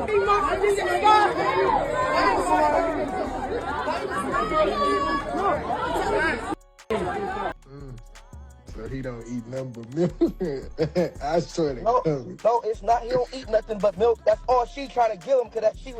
So he don't eat nothing but milk. I swear to No, God. no, it's not. He don't eat nothing but milk. That's all she trying to give him, cause that she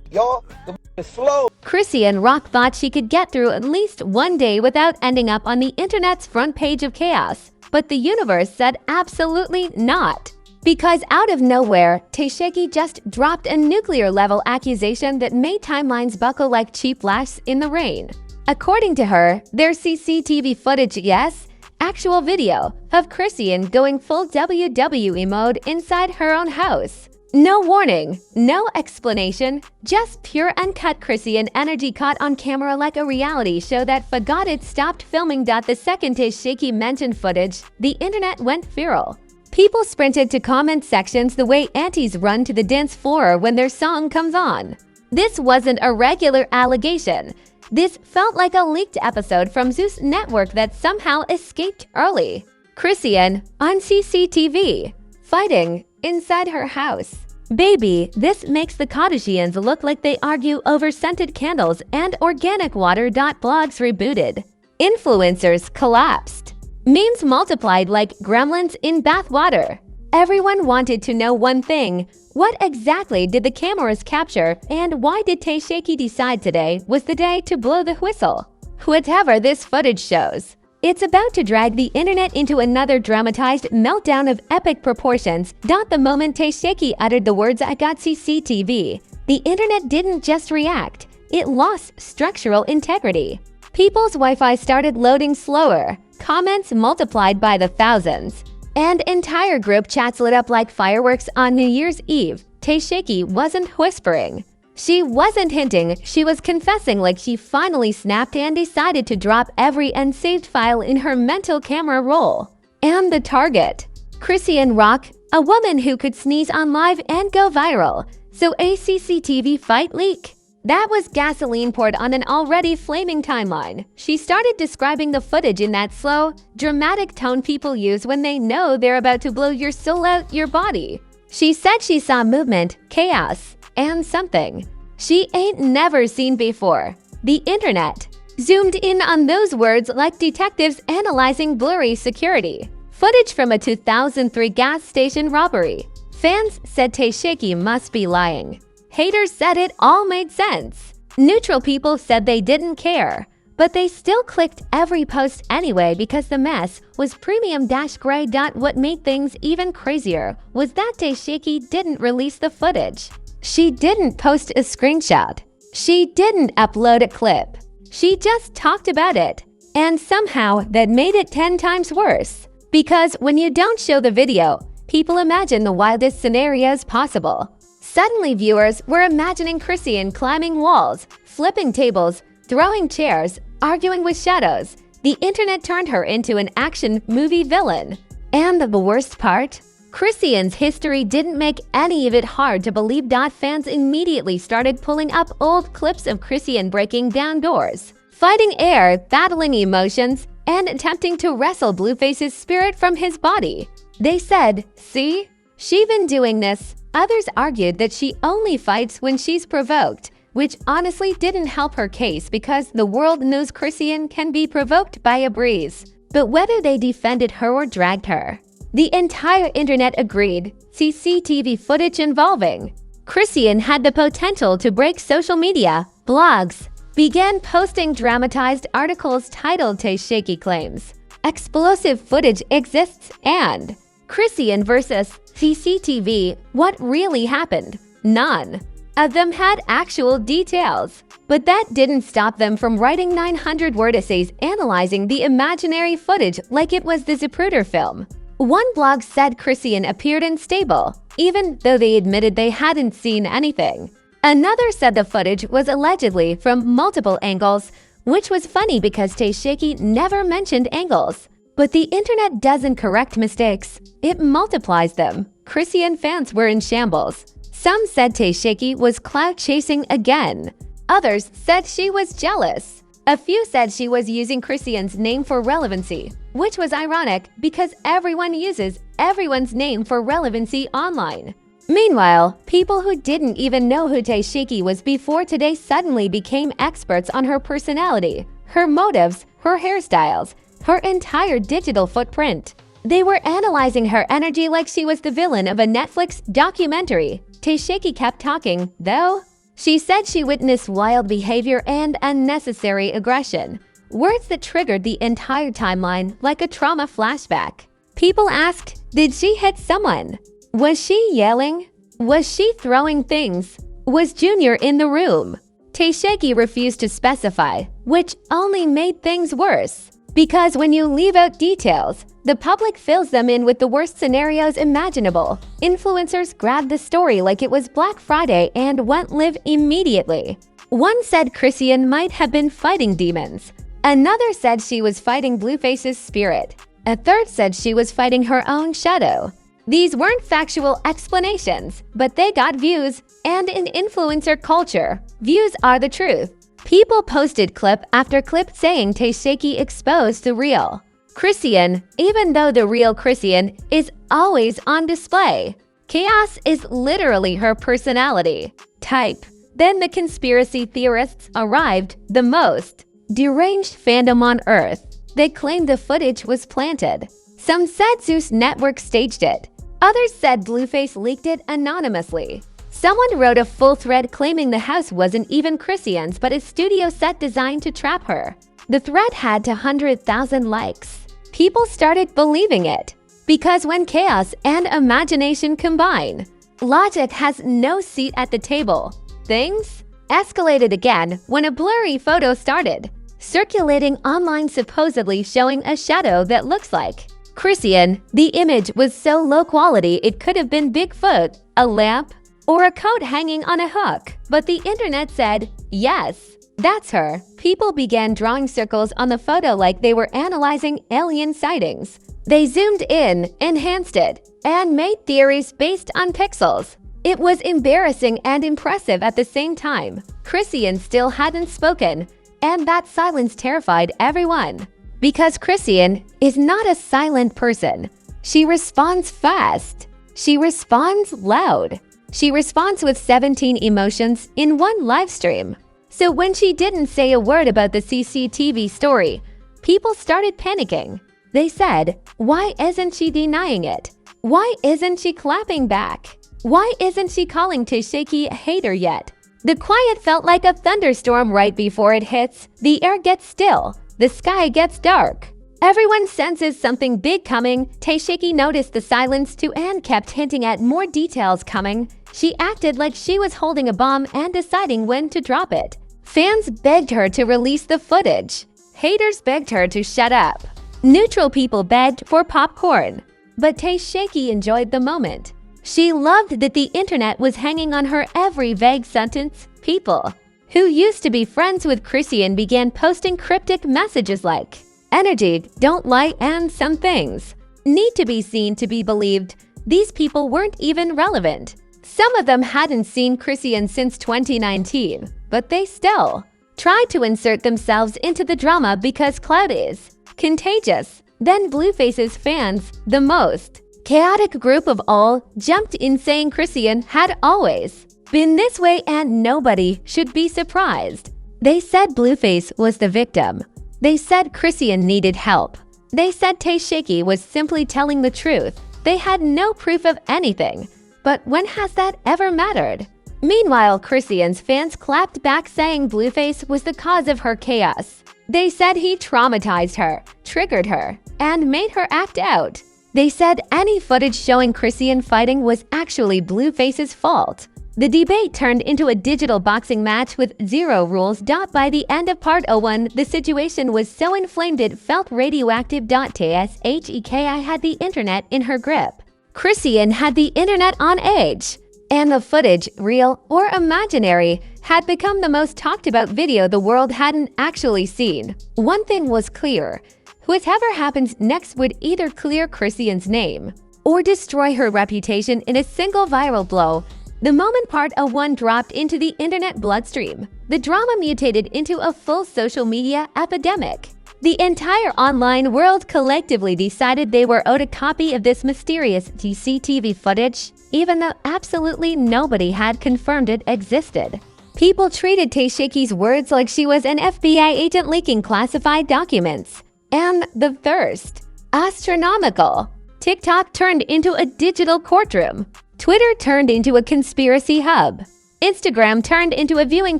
y'all, the is slow. Chrisean Rock thought she could get through at least one day without ending up on the internet's front page of chaos. But the universe said absolutely not. Because out of nowhere, Tesheki just dropped a nuclear-level accusation that made timelines buckle like cheap laughs in the rain. According to her, there's CCTV footage, yes, actual video, of Chrisean going full WWE mode inside her own house. No warning, no explanation, just pure uncut Chrisean energy caught on camera like a reality show that forgot it stopped filming. The second Tesheki mentioned footage, the internet went viral. People sprinted to comment sections the way aunties run to the dance floor when their song comes on. This wasn't a regular allegation. This felt like a leaked episode from Zeus Network that somehow escaped early. Chrisean on CCTV, fighting inside her house. Baby, this makes the Kardashians look like they argue over scented candles and organic water. Blogs rebooted. Influencers collapsed. Memes multiplied like gremlins in bathwater. Everyone wanted to know one thing. What exactly did the cameras capture, and why did Tesheki decide today was the day to blow the whistle? Whatever this footage shows, it's about to drag the internet into another dramatized meltdown of epic proportions. The moment Tesheki uttered the words "I got CCTV," the internet didn't just react, it lost structural integrity. People's Wi-Fi started loading slower, comments multiplied by the thousands, and entire group chats lit up like fireworks on New Year's Eve. Tesheki wasn't whispering. She wasn't hinting, she was confessing like she finally snapped and decided to drop every unsaved file in her mental camera roll. And the target? Chrisean Rock, a woman who could sneeze on live and go viral. So a CCTV fight leak? That was gasoline poured on an already flaming timeline. She started describing the footage in that slow, dramatic tone people use when they know they're about to blow your soul out your body. She said she saw movement, chaos, and something she ain't never seen before. The internet zoomed in on those words like detectives analyzing blurry security footage from a 2003 gas station robbery. Fans said Tesheki must be lying. Haters said it all made sense. Neutral people said they didn't care. But they still clicked every post anyway because the mess was premium-gray. What made things even crazier was that Tesheki didn't release the footage. She didn't post a screenshot. She didn't upload a clip. She just talked about it. And somehow that made it 10 times worse. Because when you don't show the video, people imagine the wildest scenarios possible. Suddenly viewers were imagining Chrisean climbing walls, flipping tables, throwing chairs, arguing with shadows. The internet turned her into an action movie villain. And the worst part? Chrisean's history didn't make any of it hard to believe. Fans immediately started pulling up old clips of Chrisean breaking down doors, fighting air, battling emotions, and attempting to wrestle Blueface's spirit from his body. They said, "See? She's been doing this." Others argued that she only fights when she's provoked, which honestly didn't help her case because the world knows Chrisean can be provoked by a breeze. But whether they defended her or dragged her, the entire internet agreed CCTV footage involving Chrisean had the potential to break social media. Blogs began posting dramatized articles titled "Tesheki claims explosive footage exists" and "Chrisean versus CCTV, what really happened?" None of them had actual details. But that didn't stop them from writing 900-word essays analyzing the imaginary footage like it was the Zapruder film. One blog said Chrisean appeared unstable, even though they admitted they hadn't seen anything. Another said the footage was allegedly from multiple angles, which was funny because Tesheki never mentioned angles. But the internet doesn't correct mistakes, it multiplies them. Chrisean fans were in shambles. Some said Tesheki was clout chasing again. Others said she was jealous. A few said she was using Chrisean's name for relevancy, which was ironic because everyone uses everyone's name for relevancy online. Meanwhile, people who didn't even know who Tesheki was before today suddenly became experts on her personality, her motives, her hairstyles, her entire digital footprint. They were analyzing her energy like she was the villain of a Netflix documentary. Tesheki kept talking, though. She said she witnessed wild behavior and unnecessary aggression, words that triggered the entire timeline like a trauma flashback. People asked, did she hit someone? Was she yelling? Was she throwing things? Was Junior in the room? Tesheki refused to specify, which only made things worse. Because when you leave out details, the public fills them in with the worst scenarios imaginable. Influencers grabbed the story like it was Black Friday and went live immediately. One said Chrisean might have been fighting demons. Another said she was fighting Blueface's spirit. A third said she was fighting her own shadow. These weren't factual explanations, but they got views, and in influencer culture, views are the truth. People posted clip after clip saying Tesheki exposed the real Chrisean, even though the real Chrisean is always on display. Chaos is literally her personality type. Then the conspiracy theorists arrived, the most deranged fandom on Earth. They claimed the footage was planted. Some said Zeus Network staged it. Others said Blueface leaked it anonymously. Someone wrote a full thread claiming the house wasn't even Chrisean's but a studio set designed to trap her. The thread had 100,000 likes. People started believing it. Because when chaos and imagination combine, logic has no seat at the table. Things escalated again when a blurry photo started circulating online, supposedly showing a shadow that looks like Chrisean. The image was so low quality it could have been Bigfoot, a lamp, or a coat hanging on a hook. But the internet said, yes, that's her. People began drawing circles on the photo like they were analyzing alien sightings. They zoomed in, enhanced it, and made theories based on pixels. It was embarrassing and impressive at the same time. Chrisean still hadn't spoken, and that silence terrified everyone. Because Chrisean is not a silent person. She responds fast. She responds loud. She responds with 17 emotions in one live stream. So when she didn't say a word about the CCTV story, people started panicking. They said, why isn't she denying it? Why isn't she clapping back? Why isn't she calling Tesheki a hater yet? The quiet felt like a thunderstorm right before it hits. The air gets still. The sky gets dark. Everyone senses something big coming. Tesheki noticed the silence too and kept hinting at more details coming. She acted like she was holding a bomb and deciding when to drop it. Fans begged her to release the footage. Haters begged her to shut up. Neutral people begged for popcorn. But Tesheki enjoyed the moment. She loved that the internet was hanging on her every vague sentence. People who used to be friends with Chrisean began posting cryptic messages like, energy, don't lie, and some things need to be seen to be believed. These people weren't even relevant. Some of them hadn't seen Chrisean since 2019, but they still tried to insert themselves into the drama because clout is contagious. Then Blueface's fans, the most chaotic group of all, jumped in saying Chrisean had always been this way and nobody should be surprised. They said Blueface was the victim. They said Chrisean needed help. They said Tesheki was simply telling the truth. They had no proof of anything. But when has that ever mattered? Meanwhile, Chrisean's fans clapped back saying Blueface was the cause of her chaos. They said he traumatized her, triggered her, and made her act out. They said any footage showing Chrisean fighting was actually Blueface's fault. The debate turned into a digital boxing match with zero rules. By the end of part 01, the situation was so inflamed it felt radioactive. Tesheki had the internet in her grip. Chrisean had the internet on edge. And the footage, real or imaginary, had become the most talked about video the world hadn't actually seen. One thing was clear. Whatever happens next would either clear Chrisean's name or destroy her reputation in a single viral blow. The moment part 01 dropped into the internet bloodstream, the drama mutated into a full social media epidemic. The entire online world collectively decided they were owed a copy of this mysterious CCTV footage, even though absolutely nobody had confirmed it existed. People treated Tesheki's words like she was an FBI agent leaking classified documents. And the thirst. Astronomical. TikTok turned into a digital courtroom. Twitter turned into a conspiracy hub. Instagram turned into a viewing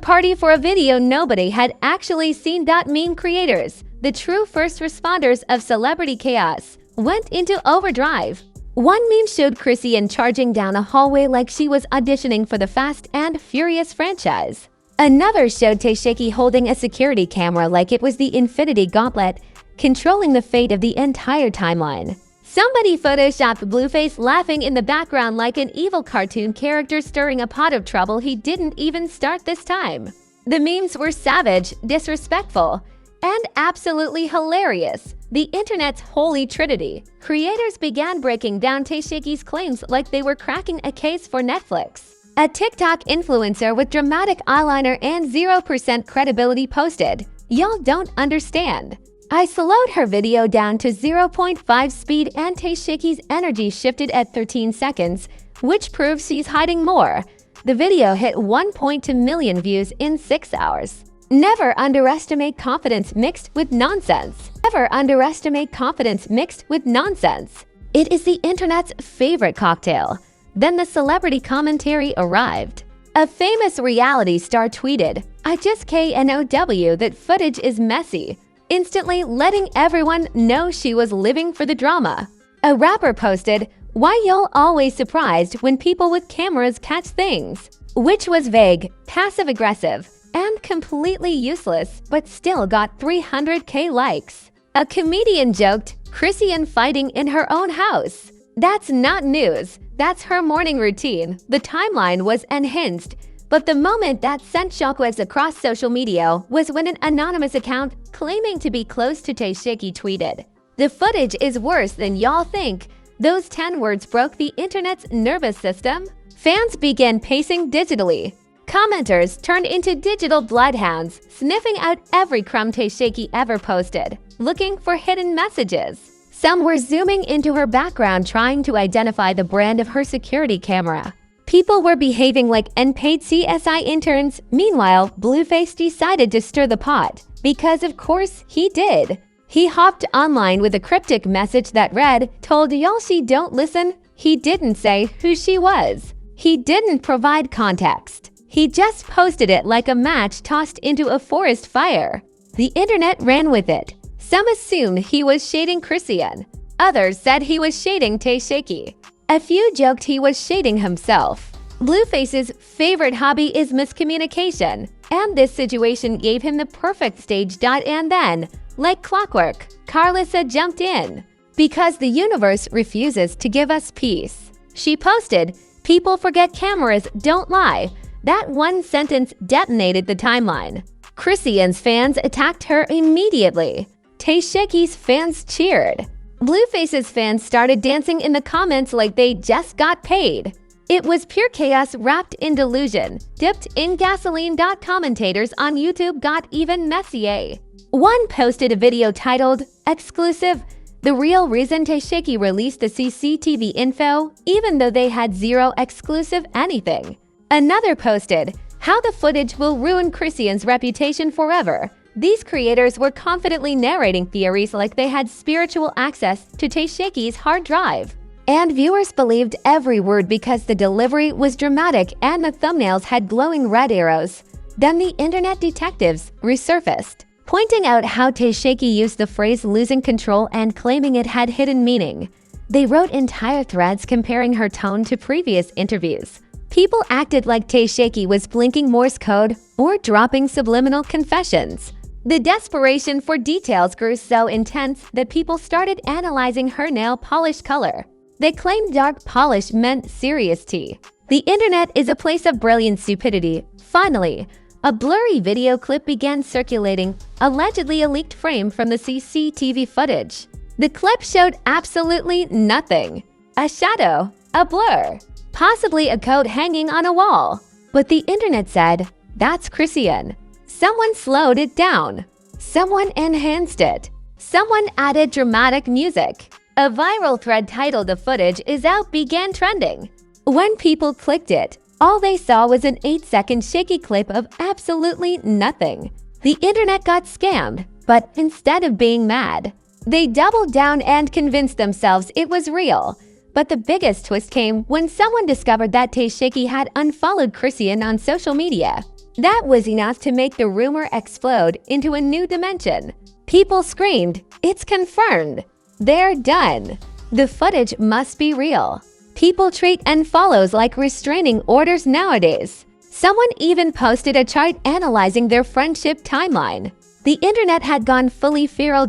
party for a video nobody had actually seen. Meme creators, the true first responders of celebrity chaos, went into overdrive. One meme showed Chrisean charging down a hallway like she was auditioning for the Fast and Furious franchise. Another showed Tesheki holding a security camera like it was the Infinity Gauntlet, controlling the fate of the entire timeline. Somebody photoshopped Blueface laughing in the background like an evil cartoon character stirring a pot of trouble he didn't even start this time. The memes were savage, disrespectful, and absolutely hilarious. The internet's holy trinity. Creators began breaking down Tesheki's claims like they were cracking a case for Netflix. A TikTok influencer with dramatic eyeliner and 0% credibility posted, "Y'all don't understand. I slowed her video down to 0.5 speed and Tesheki's energy shifted at 13 seconds, which proves she's hiding more." The video hit 1.2 million views in 6 hours. Never underestimate confidence mixed with nonsense. Never underestimate confidence mixed with nonsense. It is the internet's favorite cocktail. Then the celebrity commentary arrived. A famous reality star tweeted, "I just KNOW that footage is messy," instantly letting everyone know she was living for the drama. A rapper posted, "Why y'all always surprised when people with cameras catch things?" Which was vague, passive-aggressive, and completely useless, but still got 300K likes. A comedian joked, "Chrisean fighting in her own house." That's not news. That's her morning routine. The timeline was unhinged. But the moment that sent shockwaves across social media was when an anonymous account claiming to be close to Tesheki tweeted, "The footage is worse than y'all think." Those 10 words broke the internet's nervous system. Fans began pacing digitally. Commenters turned into digital bloodhounds, sniffing out every crumb Tesheki ever posted, looking for hidden messages. Some were zooming into her background trying to identify the brand of her security camera. People were behaving like unpaid CSI interns. Meanwhile, Blueface decided to stir the pot. Because of course he did. He hopped online with a cryptic message that read, "Told y'all she don't listen." He didn't say who she was. He didn't provide context. He just posted it like a match tossed into a forest fire. The internet ran with it. Some assumed he was shading Chrisean. Others said he was shading Tesheki. A few joked he was shading himself. Blueface's favorite hobby is miscommunication, and this situation gave him the perfect stage. And then, like clockwork, Carlissa jumped in. Because the universe refuses to give us peace. She posted, "People forget cameras don't lie." That one sentence detonated the timeline. Chrisean's fans attacked her immediately. Tesheki's fans cheered. Blueface's fans started dancing in the comments like they just got paid. It was pure chaos wrapped in delusion, dipped in gasoline. Commentators on YouTube got even messier. One posted a video titled, "Exclusive, the real reason Tesheki released the CCTV info, even though they had zero exclusive anything." Another posted, "How the footage will ruin Chrisean's reputation forever." These creators were confidently narrating theories like they had spiritual access to Tesheki's hard drive. And viewers believed every word because the delivery was dramatic and the thumbnails had glowing red arrows. Then the internet detectives resurfaced, pointing out how Tesheki used the phrase "losing control" and claiming it had hidden meaning. They wrote entire threads comparing her tone to previous interviews. People acted like Tesheki was blinking Morse code or dropping subliminal confessions. The desperation for details grew so intense that people started analyzing her nail polish color. They claimed dark polish meant serious tea. The internet is a place of brilliant stupidity. Finally, a blurry video clip began circulating, allegedly a leaked frame from the CCTV footage. The clip showed absolutely nothing. A shadow, a blur, possibly a coat hanging on a wall. But the internet said, "That's Chrisean." Someone slowed it down. Someone enhanced it. Someone added dramatic music. A viral thread titled "The footage is out" began trending. When people clicked it, all they saw was an 8-second shaky clip of absolutely nothing. The internet got scammed, but instead of being mad, they doubled down and convinced themselves it was real. But the biggest twist came when someone discovered that Tesheki had unfollowed Chrisean on social media. That was enough to make the rumor explode into a new dimension. People screamed, "It's confirmed! They're done! The footage must be real!" People treat unfollows like restraining orders nowadays. Someone even posted a chart analyzing their friendship timeline. The internet had gone fully feral.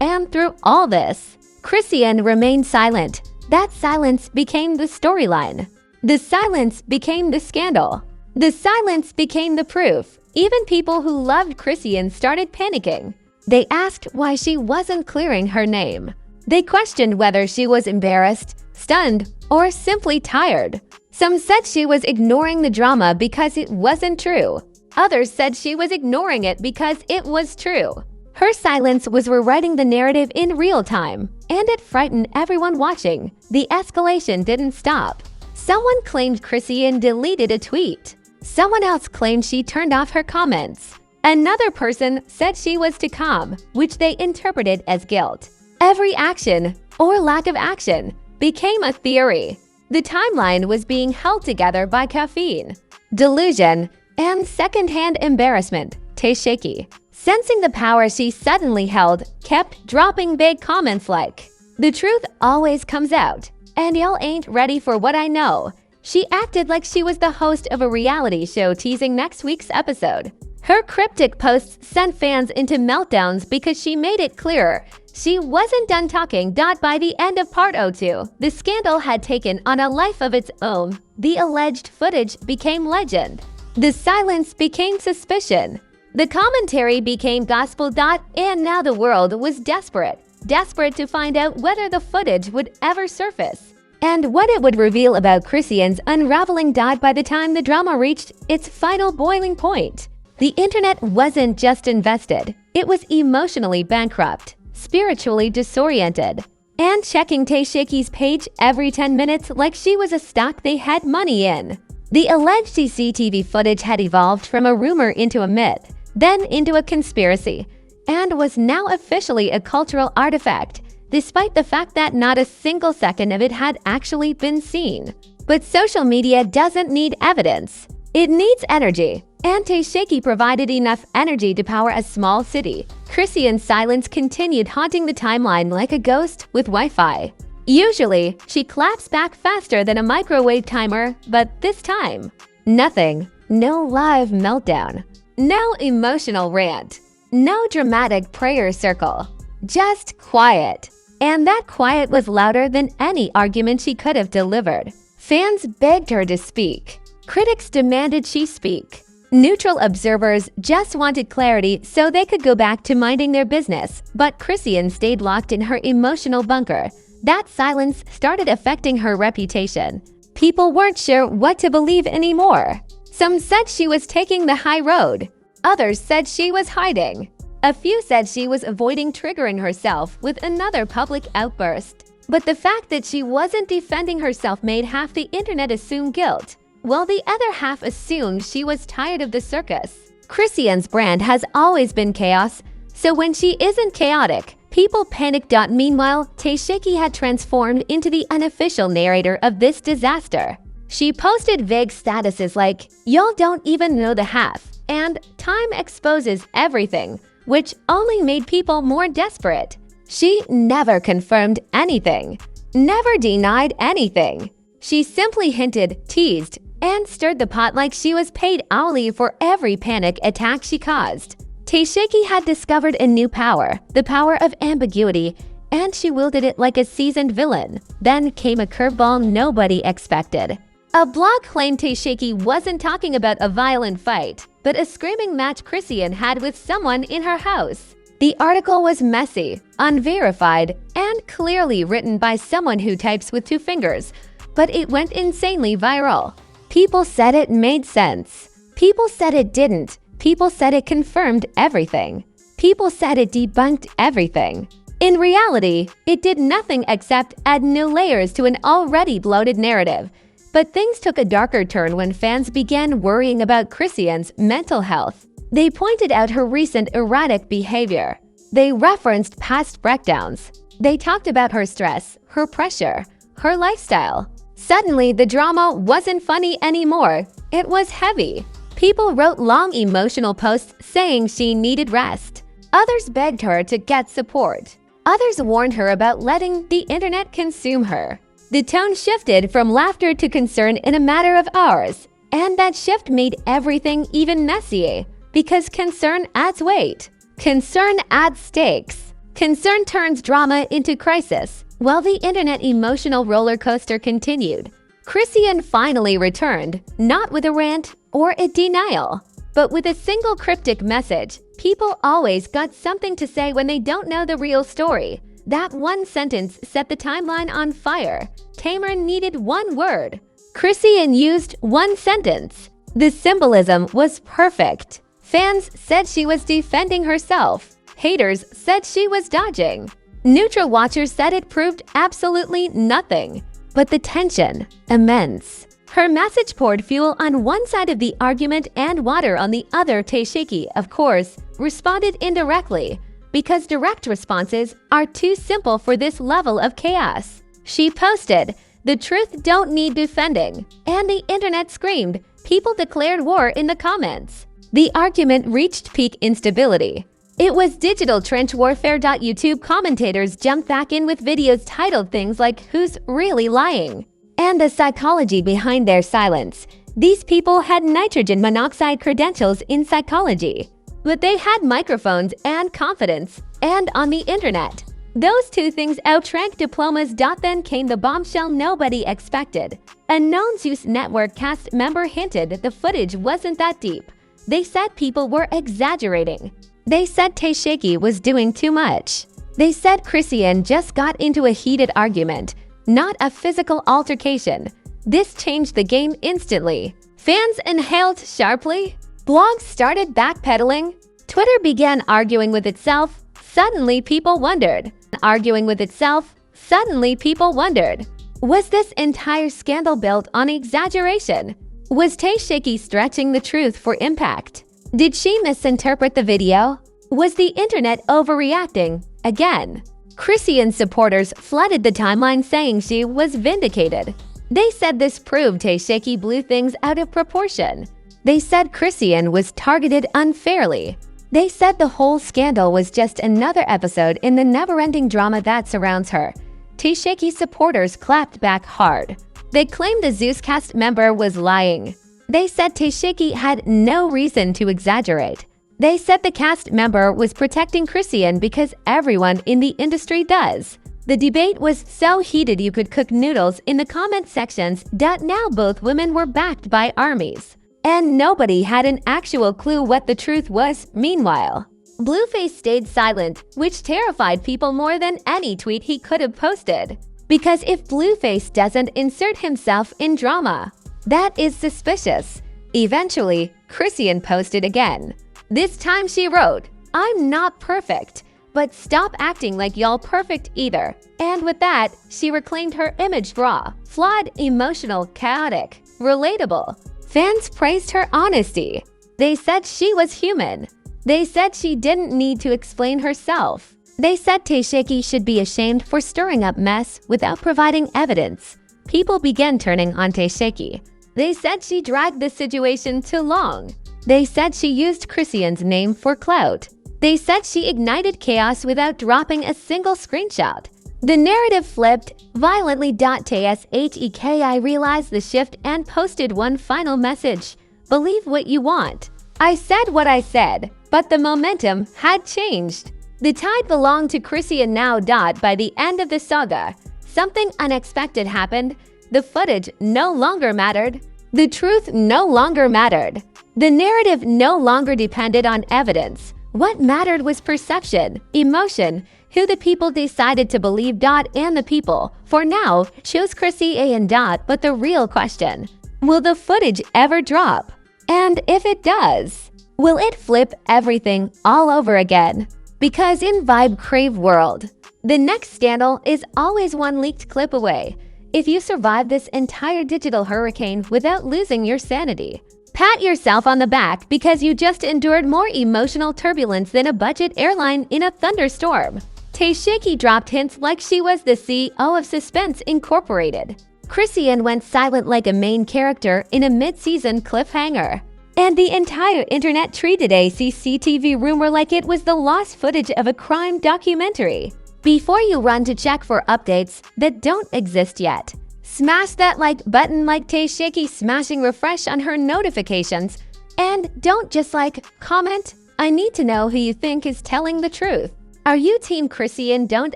And through all this, Chrisean remained silent. That silence became the storyline. The silence became the scandal. The silence became the proof. Even people who loved Chrisean started panicking. They asked why she wasn't clearing her name. They questioned whether she was embarrassed, stunned, or simply tired. Some said she was ignoring the drama because it wasn't true. Others said she was ignoring it because it was true. Her silence was rewriting the narrative in real time, and it frightened everyone watching. The escalation didn't stop. Someone claimed Chrisean deleted a tweet. Someone else claimed she turned off her comments. Another person said she was too calm, which they interpreted as guilt. Every action, or lack of action, became a theory. The timeline was being held together by caffeine, delusion, and secondhand embarrassment. Tesheki, sensing the power she suddenly held, kept dropping big comments like, "The truth always comes out, and y'all ain't ready for what I know." She acted like she was the host of a reality show teasing next week's episode. Her cryptic posts sent fans into meltdowns because she made it clearer she wasn't done talking. By the end of part 02, the scandal had taken on a life of its own. The alleged footage became legend. The silence became suspicion. The commentary became gospel. And now the world was desperate to find out whether the footage would ever surface and what it would reveal about Chrisean's unraveling. By the time the drama reached its final boiling point, the internet wasn't just invested, it was emotionally bankrupt, spiritually disoriented, and checking Tesheki's page every 10 minutes like she was a stock they had money in. The alleged CCTV footage had evolved from a rumor into a myth, then into a conspiracy, and was now officially a cultural artifact, despite the fact that not a single second of it had actually been seen. But social media doesn't need evidence. It needs energy, and Tesheki provided enough energy to power a small city. Chrisean's silence continued haunting the timeline like a ghost with Wi-Fi. Usually, she claps back faster than a microwave timer, but this time, nothing. No live meltdown. No emotional rant. No dramatic prayer circle. Just quiet. And that quiet was louder than any argument she could have delivered. Fans begged her to speak. Critics demanded she speak. Neutral observers just wanted clarity so they could go back to minding their business, but Chrisean stayed locked in her emotional bunker. That silence started affecting her reputation. People weren't sure what to believe anymore. Some said she was taking the high road. Others said she was hiding. A few said she was avoiding triggering herself with another public outburst. But the fact that she wasn't defending herself made half the internet assume guilt, while the other half assumed she was tired of the circus. Chrisean's brand has always been chaos, so when she isn't chaotic, people panic. Meanwhile, Tesheki had transformed into the unofficial narrator of this disaster. She posted vague statuses like, "Y'all don't even know the half," and "Time exposes everything," which only made people more desperate. She never confirmed anything, never denied anything. She simply hinted, teased, and stirred the pot like she was paid hourly for every panic attack she caused. Tesheki had discovered a new power, the power of ambiguity, and she wielded it like a seasoned villain. Then came a curveball nobody expected. A blog claimed Tesheki wasn't talking about a violent fight, but a screaming match Chrisean had with someone in her house. The article was messy, unverified, and clearly written by someone who types with 2 fingers, but it went insanely viral. People said it made sense. People said it didn't. People said it confirmed everything. People said it debunked everything. In reality, it did nothing except add new layers to an already bloated narrative. But things took a darker turn when fans began worrying about Chrisean's mental health. They pointed out her recent erratic behavior. They referenced past breakdowns. They talked about her stress, her pressure, her lifestyle. Suddenly, the drama wasn't funny anymore. It was heavy. People wrote long emotional posts saying she needed rest. Others begged her to get support. Others warned her about letting the internet consume her. The tone shifted from laughter to concern in a matter of hours, and that shift made everything even messier because concern adds weight. Concern adds stakes. Concern turns drama into crisis, while the internet emotional roller coaster continued. Chrisean finally returned, not with a rant or a denial, but with a single cryptic message. People always got something to say when they don't know the real story. That one sentence set the timeline on fire. Tamron needed one word. Chrisean used one sentence. The symbolism was perfect. Fans said she was defending herself. Haters said she was dodging. Neutral watchers said it proved absolutely nothing. But the tension, immense. Her message poured fuel on one side of the argument and water on the other. Tesheki, of course, responded indirectly, because direct responses are too simple for this level of chaos. She posted, "The truth don't need defending," and the internet screamed. People declared war in the comments. The argument reached peak instability. It was digital trench warfare. YouTube commentators jumped back in with videos titled things like "Who's really lying?" and the psychology behind their silence. These people had nitrogen monoxide credentials in psychology, but they had microphones and confidence, and on the internet. Those two things outranked diplomas. Then came the bombshell nobody expected. A known Zeus Network cast member hinted the footage wasn't that deep. They said people were exaggerating. They said Tesheki was doing too much. They said Chrisean just got into a heated argument, not a physical altercation. This changed the game instantly. Fans inhaled sharply. Blogs started backpedaling. Twitter began arguing with itself. Suddenly, people wondered. Arguing with itself. Suddenly, people wondered. Was this entire scandal built on exaggeration? Was Tesheki stretching the truth for impact? Did she misinterpret the video? Was the internet overreacting again? Chrisean supporters flooded the timeline saying she was vindicated. They said this proved Tesheki blew things out of proportion. They said Chrisean was targeted unfairly. They said the whole scandal was just another episode in the never-ending drama that surrounds her. Tesheki supporters clapped back hard. They claimed the Zeus cast member was lying. They said Tesheki had no reason to exaggerate. They said the cast member was protecting Chrisean because everyone in the industry does. The debate was so heated you could cook noodles in the comment sections that now both women were backed by armies. And nobody had an actual clue what the truth was. Meanwhile, Blueface stayed silent, which terrified people more than any tweet he could have posted. Because if Blueface doesn't insert himself in drama, that is suspicious. Eventually, Chrisean posted again. This time she wrote, "I'm not perfect, but stop acting like y'all perfect either." And with that, she reclaimed her image raw, flawed, emotional, chaotic, relatable. Fans praised her honesty. They said she was human. They said she didn't need to explain herself. They said Tesheki should be ashamed for stirring up mess without providing evidence. People began turning on Tesheki. They said she dragged the situation too long. They said she used Chrisean's name for clout. They said she ignited chaos without dropping a single screenshot. The narrative flipped violently. Tesheki realized the shift and posted one final message. "Believe what you want. I said what I said, but the momentum had changed." The tide belonged to Chrisean now. By the end of the saga, something unexpected happened. The footage no longer mattered. The truth no longer mattered. The narrative no longer depended on evidence. What mattered was perception, emotion, who the people decided to believe. And the people, for now, chose Chrisean. But the real question, will the footage ever drop? And if it does, Will it flip everything all over again? Because in Vibe Crave world, the next scandal is always one leaked clip away. If you survive this entire digital hurricane without losing your sanity, pat yourself on the back because you just endured more emotional turbulence than a budget airline in a thunderstorm. Tesheki dropped hints like she was the CEO of Suspense Incorporated. Chrisean went silent like a main character in a mid-season cliffhanger. And the entire internet treated a CCTV rumor like it was the lost footage of a crime documentary. Before you run to check for updates that don't exist yet, smash that like button like Tesheki smashing refresh on her notifications. And don't just comment. I need to know who you think is telling the truth. Are you Team Chrisean don't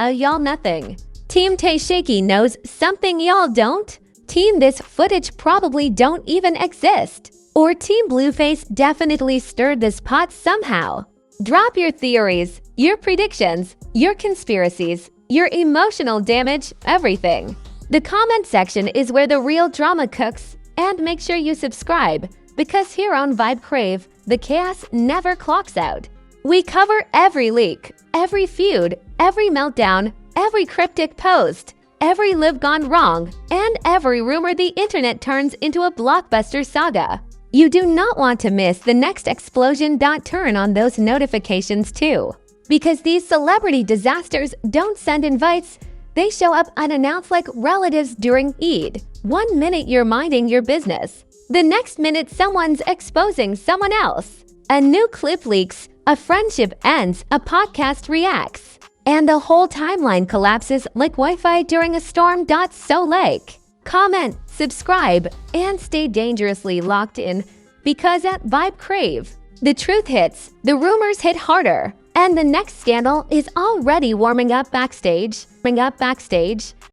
y'all nothing? Team Tesheki knows something y'all don't? Team this footage probably don't even exist? Or Team Blueface definitely stirred this pot somehow? Drop your theories, your predictions, your conspiracies, your emotional damage, everything. The comment section is where the real drama cooks, and make sure you subscribe, because here on Vibe Crave, the chaos never clocks out. We cover every leak, every feud, every meltdown, every cryptic post, every live gone wrong, and every rumor the internet turns into a blockbuster saga. You do not want to miss the next explosion. Turn on those notifications too. Because these celebrity disasters don't send invites, they show up unannounced like relatives during Eid. 1 minute you're minding your business, the next minute someone's exposing someone else. A new clip leaks, a friendship ends, a podcast reacts, and the whole timeline collapses like Wi-Fi during a storm. So comment, subscribe, and stay dangerously locked in, because at Vibe Crave, the truth hits, the rumors hit harder, and the next scandal is already warming up backstage.